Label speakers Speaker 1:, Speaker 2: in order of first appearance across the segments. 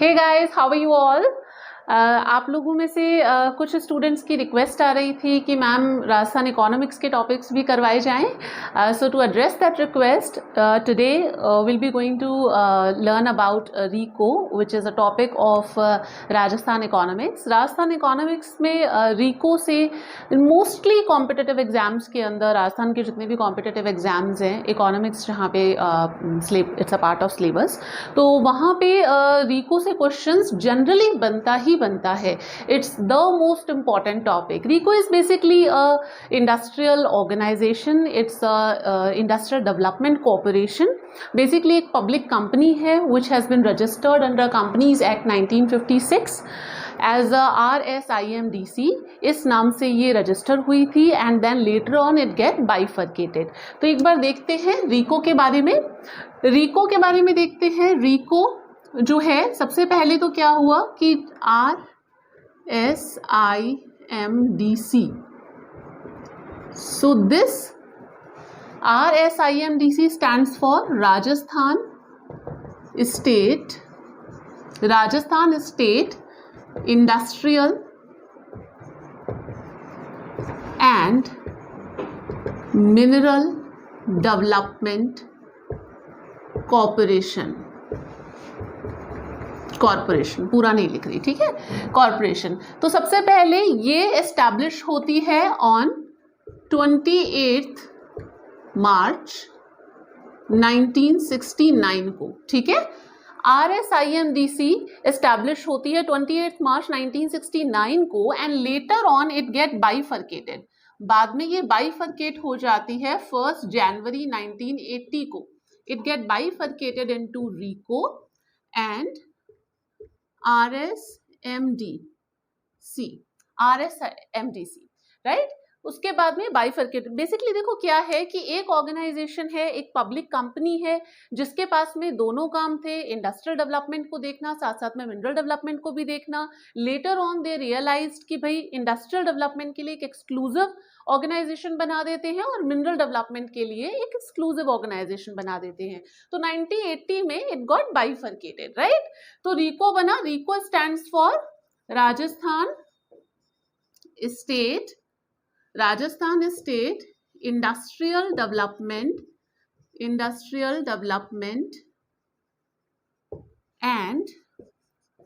Speaker 1: Hey guys, how are you all? आप लोगों में से कुछ स्टूडेंट्स की रिक्वेस्ट आ रही थी कि मैम राजस्थान इकोनॉमिक्स के टॉपिक्स भी करवाए जाएं. So to address that request today will be going to learn about RIICO which is a topic of Rajasthan economics. Rajasthan economics में रिको से मोस्टली कॉम्पिटिटिव एग्जाम्स के अंदर राजस्थान के जितने भी कॉम्पिटिटिव एग्जाम्स हैं इकोनॉमिक्स जहाँ पे it's a part of syllabus, तो वहाँ पे रिको से क्वेश्चंस जनरली बनता है. It's the most important topic. RIICO is basically a industrial organization. It's industrial development corporation. Basically एक पब्लिक कंपनी है which has been registered under companies act 1956 as a RSIMDC. इस नाम से ये रजिस्टर हुई थी and then later on it get bifurcated. तो एक बार देखते हैं रिको के बारे में. रिको के बारे में देखते हैं. रिको जो है सबसे पहले तो क्या हुआ कि RSIMDC. So this RSIMDC stands for Rajasthan State Industrial and Mineral Development corporation. पूरा नहीं लिख रही, ठीक है. कॉरपोरेशन. तो सबसे पहले ये एस्टैब्लिश होती है ऑन 28 मार्च 1969 को, ठीक है. RSIMDC एस्टैब्लिश होती है 28 मार्च 1969 को and later on it get bifurcated. बाद में ये बाइफर्केट हो जाती है 1 जनवरी 1980 को. It get bifurcated into RICO and RSMDC, right? उसके बाद में बाइफर्केट. बेसिकली देखो क्या है कि एक ऑर्गेनाइजेशन है, एक पब्लिक कंपनी है जिसके पास में दोनों काम थे, इंडस्ट्रियल डेवलपमेंट को देखना, साथ साथ में मिनरल डेवलपमेंट को भी देखना. लेटर ऑन दे रियलाइज्ड कि भाई इंडस्ट्रियल डेवलपमेंट के लिए एक एक्सक्लूसिव ऑर्गेनाइजेशन बना देते हैं और मिनरल डेवलपमेंट के लिए एक एक्सक्लूसिव ऑर्गेनाइजेशन बना देते हैं. तो 1980 में इट गॉट बाइफर्केटेड, राइट. तो रिको बना. RIICO stands for Rajasthan state industrial development and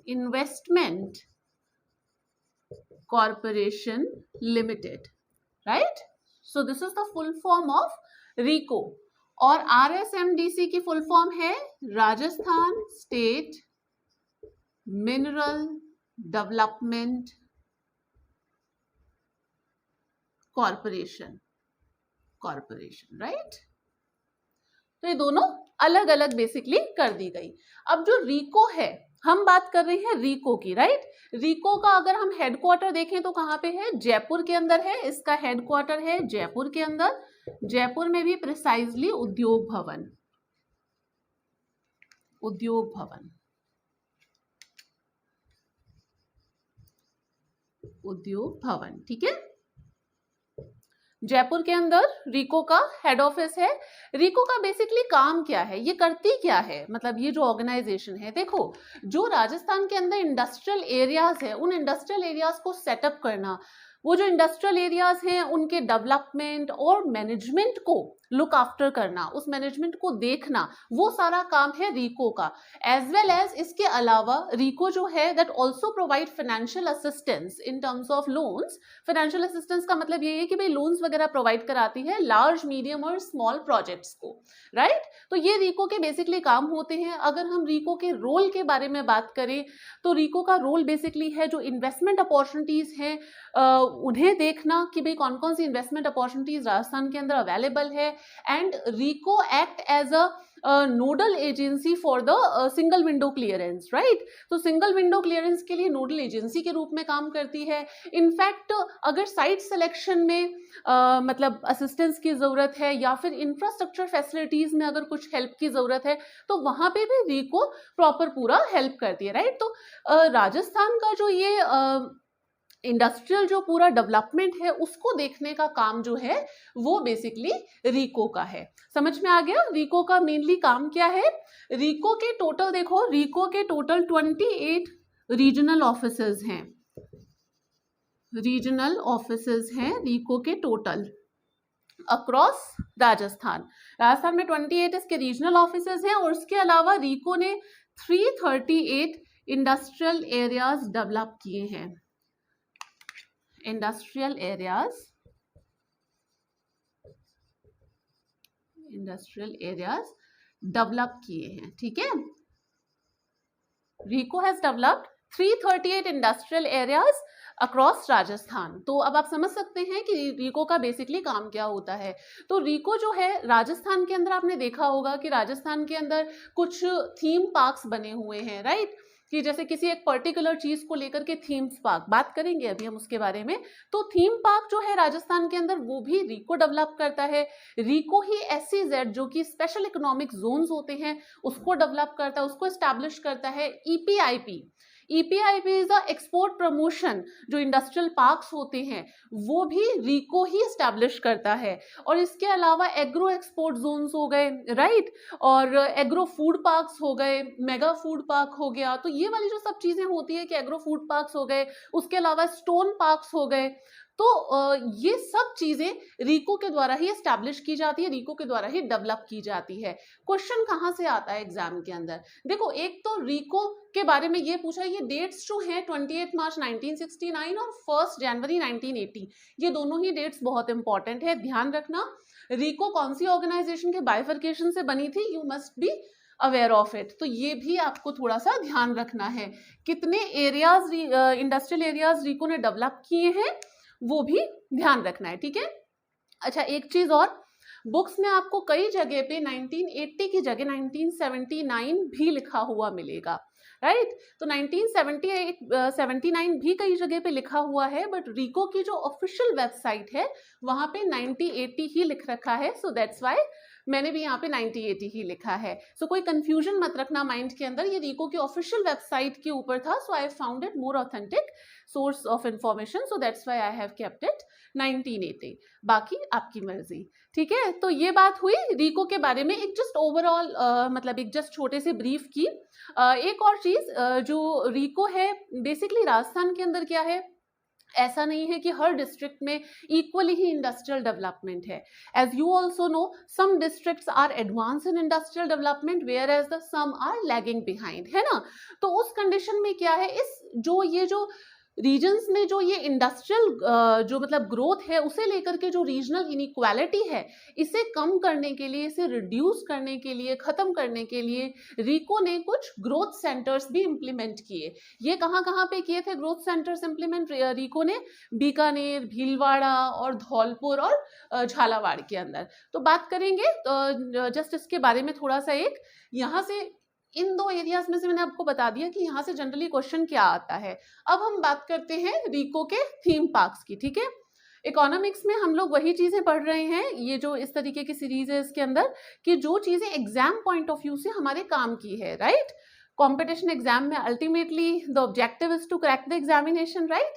Speaker 1: investment corporation limited, right. So this is the full form of RIICO. और RSMDC की फुल फॉर्म है Rajasthan state mineral development corporation, right. तो ये दोनों अलग अलग बेसिकली कर दी गई. अब जो रिको है, हम बात कर रहे हैं रिको की, राइट. रिको का अगर हम हेडक्वार्टर देखें तो कहाँ पे है? जयपुर के अंदर है. इसका हेडक्वार्टर है जयपुर के अंदर. जयपुर में भी प्रिसाइजली उद्योग भवन, ठीक है. जयपुर के अंदर रिको का हेड ऑफिस है. रिको का बेसिकली काम क्या है, ये करती क्या है, मतलब ये जो ऑर्गेनाइजेशन है, देखो जो राजस्थान के अंदर इंडस्ट्रियल एरियाज है उन इंडस्ट्रियल एरियाज को सेटअप करना, वो जो इंडस्ट्रियल एरियाज हैं उनके डेवलपमेंट और मैनेजमेंट को लुक आफ्टर करना, उस मैनेजमेंट को देखना, वो सारा काम है रिको का. एज वेल एज इसके अलावा रिको जो है that also provide financial assistance in terms of loans. Financial assistance का मतलब ये है कि भाई लोन्स वगैरह प्रोवाइड कराती है लार्ज, मीडियम और स्मॉल प्रोजेक्ट्स को, राइट. तो ये रिको के बेसिकली काम होते हैं. अगर हम रिको के रोल के बारे में बात करें तो रिको का रोल बेसिकली है जो इन्वेस्टमेंट अपॉर्चुनिटीज हैं उन्हें देखना कि भाई कौन कौन सी इन्वेस्टमेंट अपॉर्चुनिटीज राजस्थान के अंदर अवेलेबल है. And RIICO act as a nodal agency for the single window clearance, right. तो सिंगल विंडो क्लियरेंस के लिए नोडल एजेंसी के रूप में काम करती है. इनफैक्ट अगर साइट सिलेक्शन में मतलब असिस्टेंस की जरूरत है या फिर इंफ्रास्ट्रक्चर फैसिलिटीज में अगर कुछ हेल्प की जरूरत है तो वहां पे भी रिको प्रॉपर पूरा हेल्प करती है, राइट. तो राजस्थान का जो ये इंडस्ट्रियल जो पूरा डेवलपमेंट है उसको देखने का काम जो है वो बेसिकली रीको का है। समझ में आ गया रीको का मेनली काम क्या है? रीको के टोटल देखो, रीको के टोटल 28 रीजनल ऑफिसेज हैं, रीजनल ऑफिसेज हैं रीको के टोटल अक्रॉस राजस्थान। राजस्थान में 28 इसके रीजनल ऑफिसेज हैं और उसके अलावा रीको ने 338 इंडस्ट्रियल एरियाज डेवलप किए हैं, industrial areas, industrial areas develop किए हैं। ठीक है, RIICO has developed 338 industrial areas across Rajasthan. तो अब आप समझ सकते हैं कि रीको का बेसिकली काम क्या होता है। तो रीको जो है राजस्थान के अंदर, आपने देखा होगा कि राजस्थान के अंदर कुछ थीम पार्क्स बने हुए हैं, राइट, कि जैसे किसी एक पर्टिकुलर चीज को लेकर के थीम्स पार्क, बात करेंगे अभी हम उसके बारे में। तो थीम पार्क जो है राजस्थान के अंदर वो भी रीको डेवलप करता है। रीको ही SEZ जो कि स्पेशल इकोनॉमिक जोन्स होते हैं उसको डेवलप करता है, उसको एस्टैब्लिश करता है। EPIP, EPIP is the export promotion, जो इंडस्ट्रियल पार्क्स होते हैं वो भी रीको ही एस्टैब्लिश करता है। और इसके अलावा एग्रो एक्सपोर्ट जोन्स हो गए, राइट, और एग्रो फूड पार्क्स हो गए, मेगा फूड पार्क हो गया। तो ये वाली जो सब चीजें होती है कि एग्रो फूड पार्क्स हो गए, उसके अलावा स्टोन पार्क्स हो गए। तो ये सब चीजें रीको के द्वारा ही एस्टैब्लिश की जाती है, रीको के द्वारा ही डेवलप की जाती है। क्वेश्चन कहाँ से आता है एग्जाम के अंदर? देखो, एक तो रीको के बारे में ये पूछा, ये डेट्स जो हैं 28 मार्च 1969 और 1 जनवरी 1980, ये दोनों ही डेट्स बहुत इंपॉर्टेंट है, ध्यान रखना। रीको कौन सी ऑर्गेनाइजेशन के बाइफर्केशन से बनी थी, you must be aware of it. तो ये भी आपको थोड़ा सा ध्यान रखना है। कितने एरियाज इंडस्ट्रियल एरियाज रीको ने डेवलप किए हैं वो भी ध्यान रखना है, ठीक है। अच्छा, एक चीज और, बुक्स में आपको कई जगह पे 1980 की जगह 1979 भी लिखा हुआ मिलेगा, राइट। तो 1979 भी कई जगह पे लिखा हुआ है, बट रीको की जो ऑफिशियल वेबसाइट है वहां पे 1980 ही लिख रखा है। सो दैट्स व्हाई मैंने भी यहाँ पे 1980 ही लिखा है। सो कोई कंफ्यूजन मत रखना माइंड के अंदर, ये रीको की ऑफिशियल वेबसाइट के ऊपर था। So I found it more authentic source of information, so that's why I have kept it 1980। बाकी आपकी मर्जी, ठीक है। तो ये बात हुई रीको के बारे में, एक जस्ट ओवरऑल मतलब एक जस्ट छोटे से ब्रीफ की। एक और चीज जो रीको है बेसिकली राजस्थान के अंदर क्या है, ऐसा नहीं है कि हर डिस्ट्रिक्ट में इक्वली ही इंडस्ट्रियल डेवलपमेंट है। As you also know, some districts are advance in industrial development whereas the some are lagging behind, है ना। तो उस कंडीशन में क्या है, इस जो ये जो रीजन्स में जो ये इंडस्ट्रियल जो मतलब ग्रोथ है उसे लेकर के जो रीजनल इनइक्वालिटी है, इसे कम करने के लिए, इसे रिड्यूस करने के लिए, खत्म करने के लिए रीको ने कुछ ग्रोथ सेंटर्स भी इंप्लीमेंट किए। ये कहाँ कहाँ पे किए थे ग्रोथ सेंटर्स इंप्लीमेंट रीको ने? बीकानेर, भीलवाड़ा और धौलपुर और झालावाड़ के अंदर। तो बात करेंगे तो जस्ट इसके बारे में थोड़ा सा, एक यहाँ से इन दो एरियाज में से मैंने आपको बता दिया कि यहाँ से जनरली क्वेश्चन क्या आता है। अब हम बात करते हैं रीको के थीम पार्क्स की, ठीक है। इकोनॉमिक्स में हम लोग वही चीजें पढ़ रहे हैं, ये जो इस तरीके की सीरीज है इसके अंदर, कि जो चीजें एग्जाम पॉइंट ऑफ व्यू से हमारे काम की है, राइट। कॉम्पिटिशन एग्जाम में ultimately the objective is to crack the examination, right.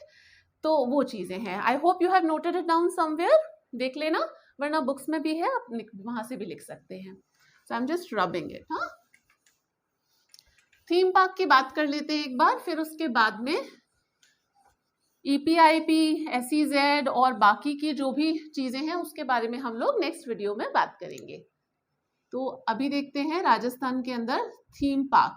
Speaker 1: तो वो चीजें हैं। I hope you have noted it down somewhere, देख लेना, वरना बुक्स में भी है, आप वहां से भी लिख सकते हैं। So I am just rubbing it. हाँ, थीम पार्क की बात कर लेते हैं एक बार, फिर उसके बाद में EPIP, SEZ और बाकी की जो भी चीजें हैं उसके बारे में हम लोग नेक्स्ट वीडियो में बात करेंगे। तो अभी देखते हैं राजस्थान के अंदर थीम पार्क,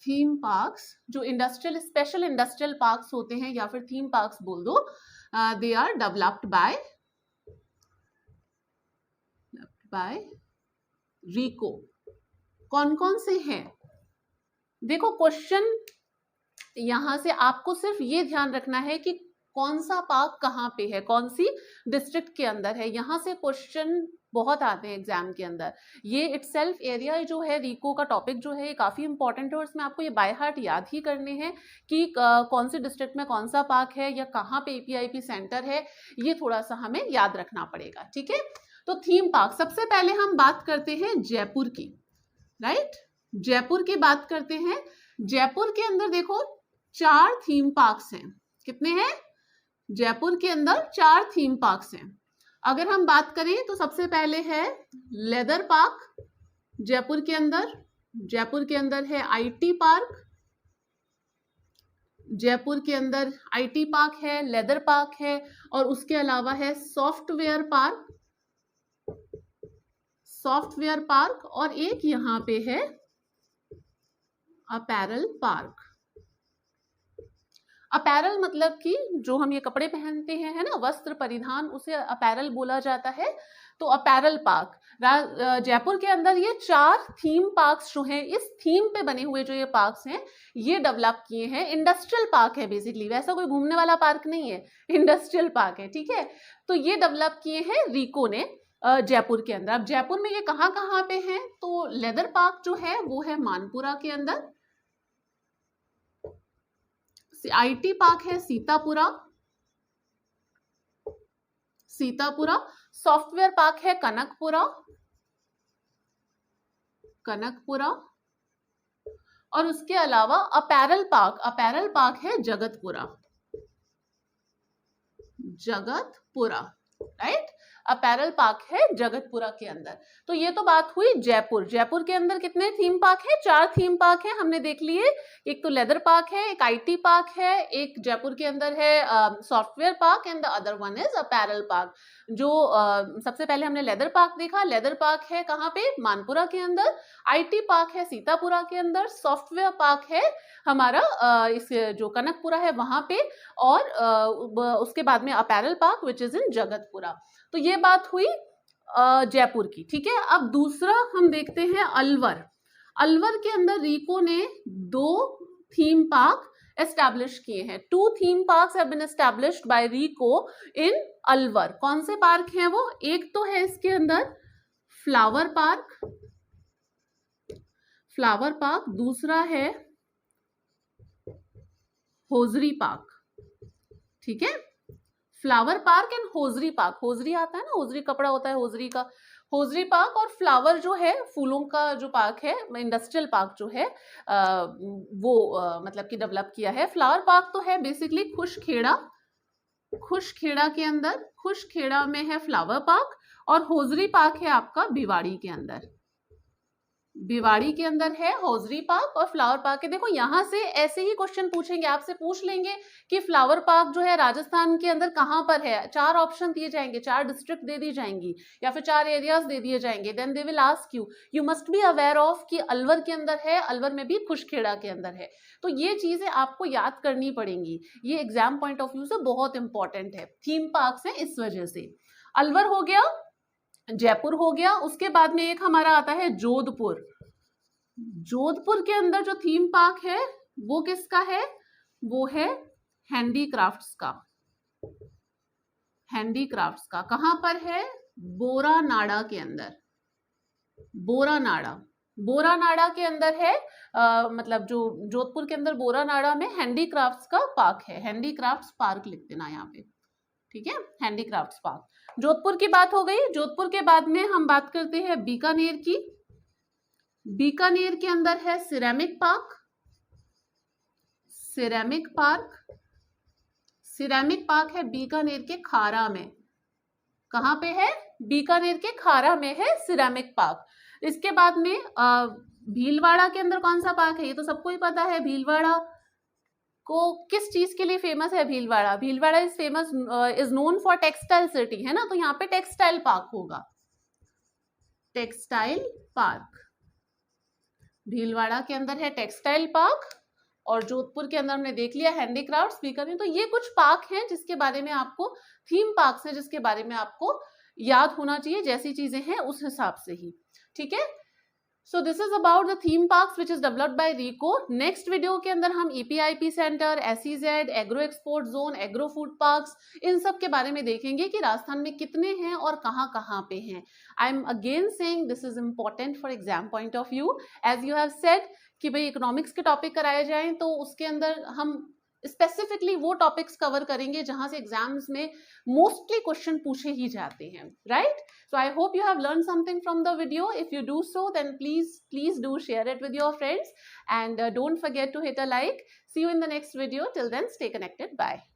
Speaker 1: थीम पार्क्स जो इंडस्ट्रियल स्पेशल इंडस्ट्रियल पार्क्स होते हैं या फिर थीम पार्क्स बोल दो, they are developed by RIICO. कौन कौन से हैं? देखो, क्वेश्चन यहां से आपको सिर्फ ये ध्यान रखना है कि कौन सा पार्क कहाँ पे है, कौन सी डिस्ट्रिक्ट के अंदर है। यहां से क्वेश्चन बहुत आते हैं एग्जाम के अंदर। ये इटसेल्फ एरिया जो है, रीको का टॉपिक जो है, ये काफी इंपॉर्टेंट है और इसमें आपको ये बाय हार्ट याद ही करने हैं कि कौन से डिस्ट्रिक्ट में कौन सा पार्क है या कहाँ पे EPIP सेंटर है, ये थोड़ा सा हमें याद रखना पड़ेगा, ठीक है। तो थीम पार्क, सबसे पहले हम बात करते हैं जयपुर की, राइट। जयपुर की बात करते हैं। जयपुर के अंदर देखो, 4 थीम पार्क्स हैं। कितने हैं? जयपुर के अंदर 4 थीम पार्क्स हैं। अगर हम बात करें तो सबसे पहले है लेदर पार्क जयपुर के अंदर। जयपुर के अंदर है आईटी पार्क, जयपुर के अंदर आईटी पार्क है, लेदर पार्क है, और उसके अलावा है सॉफ्टवेयर पार्क, सॉफ्टवेयर पार्क, और एक यहाँ पे है अपैरल पार्क। अपैरल मतलब कि जो हम ये कपड़े पहनते हैं, है ना, वस्त्र परिधान, उसे अपैरल बोला जाता है। तो अपैरल पार्क जयपुर के अंदर ये 4 थीम पार्क्स जो हैं, इस थीम पे बने हुए जो ये पार्क्स हैं, ये डेवलप किए हैं। इंडस्ट्रियल पार्क है बेसिकली, वैसा कोई घूमने वाला पार्क नहीं है, इंडस्ट्रियल पार्क है, ठीक है। तो ये डेवलप किए हैं रीको ने जयपुर के अंदर। अब जयपुर में ये कहाँ कहाँ पे हैं? तो लेदर पार्क जो है वो है मानपुरा के अंदर, आईटी पार्क है सीतापुरा, सीतापुरा, सॉफ्टवेयर पार्क है कनकपुरा, कनकपुरा, और उसके अलावा अपैरल पार्क है Jagatpura, Jagatpura, right. Apparel park है जगतपुरा के अंदर। तो ये तो बात हुई जयपुर। जयपुर के अंदर कितने थीम पार्क है? 4 थीम पार्क है, हमने देख लिए। एक तो लेदर पार्क है, एक आईटी पार्क है, एक जयपुर के अंदर है software park, and the other one is apparel park. जो सबसे पहले हमने लेदर पार्क देखा। लेदर पार्क है कहाँ पे? मानपुरा के अंदर। आईटी पार्क है सीतापुरा के अंदर। सॉफ्टवेयर पार्क है हमारा इस जो कनकपुरा है वहां पे, और उसके बाद में apparel park which is in Jagatpura. तो ये बात हुई जयपुर की, ठीक है। अब दूसरा हम देखते हैं अलवर। अलवर के अंदर रीको ने 2 थीम पार्क एस्टैब्लिश किए हैं। 2 theme parks have been established by RIICO in Alwar. कौन से पार्क हैं वो? एक तो है इसके अंदर फ्लावर पार्क, फ्लावर पार्क, दूसरा है होजरी पार्क, ठीक है। Flower park and hosiery park. Hosiery आता है ना, होजरी कपड़ा होता है होजरी का, होजरी पार्क। और फ्लावर जो है, फूलों का जो पार्क है, इंडस्ट्रियल पार्क जो है वो मतलब कि डेवलप किया है। फ्लावर पार्क तो है बेसिकली खुशखेड़ा, खुशखेड़ा के अंदर, खुशखेड़ा में है फ्लावर पार्क। और होजरी पार्क है आपका भिवाड़ी के अंदर, भिवाड़ी के अंदर है होजरी पार्क और फ्लावर पार्क है। देखो यहाँ से ऐसे ही क्वेश्चन पूछेंगे, आपसे पूछ लेंगे कि फ्लावर पार्क जो है राजस्थान के अंदर कहाँ पर है। 4 ऑप्शन दिए जाएंगे, 4 डिस्ट्रिक्ट दे दी जाएंगी, या फिर 4 एरियाज दे दिए जाएंगे। Then they will ask you must be aware of कि अलवर के अंदर है, अलवर में भी खुशखेड़ा के अंदर है। तो ये चीजें आपको याद करनी पड़ेंगी, ये एग्जाम पॉइंट ऑफ व्यू से बहुत इंपॉर्टेंट है। थीम पार्क है इस वजह से। अलवर हो गया, जयपुर हो गया। उसके बाद में एक हमारा आता है जोधपुर। जोधपुर के अंदर जो थीम पार्क है वो किसका है? वो है हैंडीक्राफ्ट्स का, हैंडीक्राफ्ट्स का। कहां पर है? बोरानाड़ा के अंदर, बोरानाड़ा, बोरानाड़ा के अंदर है। मतलब जो जोधपुर के अंदर बोरानाड़ा में हैंडीक्राफ्ट्स का पार्क है। हैंडीक्राफ्ट्स पार्क लिख देना यहाँ पे, ठीक है, हैंडीक्राफ्ट्स पार्क। जोधपुर की बात हो गई। जोधपुर के बाद में हम बात करते हैं बीकानेर की। बीकानेर के अंदर है ceramic park, ceramic park, ceramic park है बीकानेर के खारा में। कहां पे है? बीकानेर के खारा में है सिरेमिक पार्क। इसके बाद में भीलवाड़ा के अंदर कौन सा पार्क है? ये तो सबको ही पता है। भीलवाड़ा को किस चीज के लिए फेमस है? Bhilwara, Bhilwara is famous, is known for textile city, है ना। तो यहाँ पे टेक्सटाइल पार्क होगा, टेक्सटाइल पार्क। भीलवाड़ा के अंदर है टेक्सटाइल पार्क, और जोधपुर के अंदर हमने देख लिया हैंडीक्राफ्ट्स, बीकानेर। तो ये कुछ पार्क हैं जिसके बारे में आपको, थीम पार्क्स हैं जिसके बारे में आपको याद होना चाहिए, जैसी चीजें हैं उस हिसाब से ही, ठीक है। So this is about the theme parks which is developed by RIICO. Next video के अंदर हम EPIP centre, SEZ, agro export zone, agro food parks, इन सब के बारे में देखेंगे कि राजस्थान में कितने हैं और कहाँ कहाँ पे हैं। I am again saying this is important for exam point of view. As you have said कि भाई इकोनॉमिक्स के टॉपिक कराए जाएं, तो उसके अंदर हम स्पेसिफिकली वो टॉपिक्स कवर करेंगे जहां से एग्जाम्स में मोस्टली क्वेश्चन पूछे ही जाते हैं, right? So I hope you have learn something from the video. If you do so, then please do share it with your friends, and don't forget to hit a like. See you in the next video. Till then, stay connected. Bye.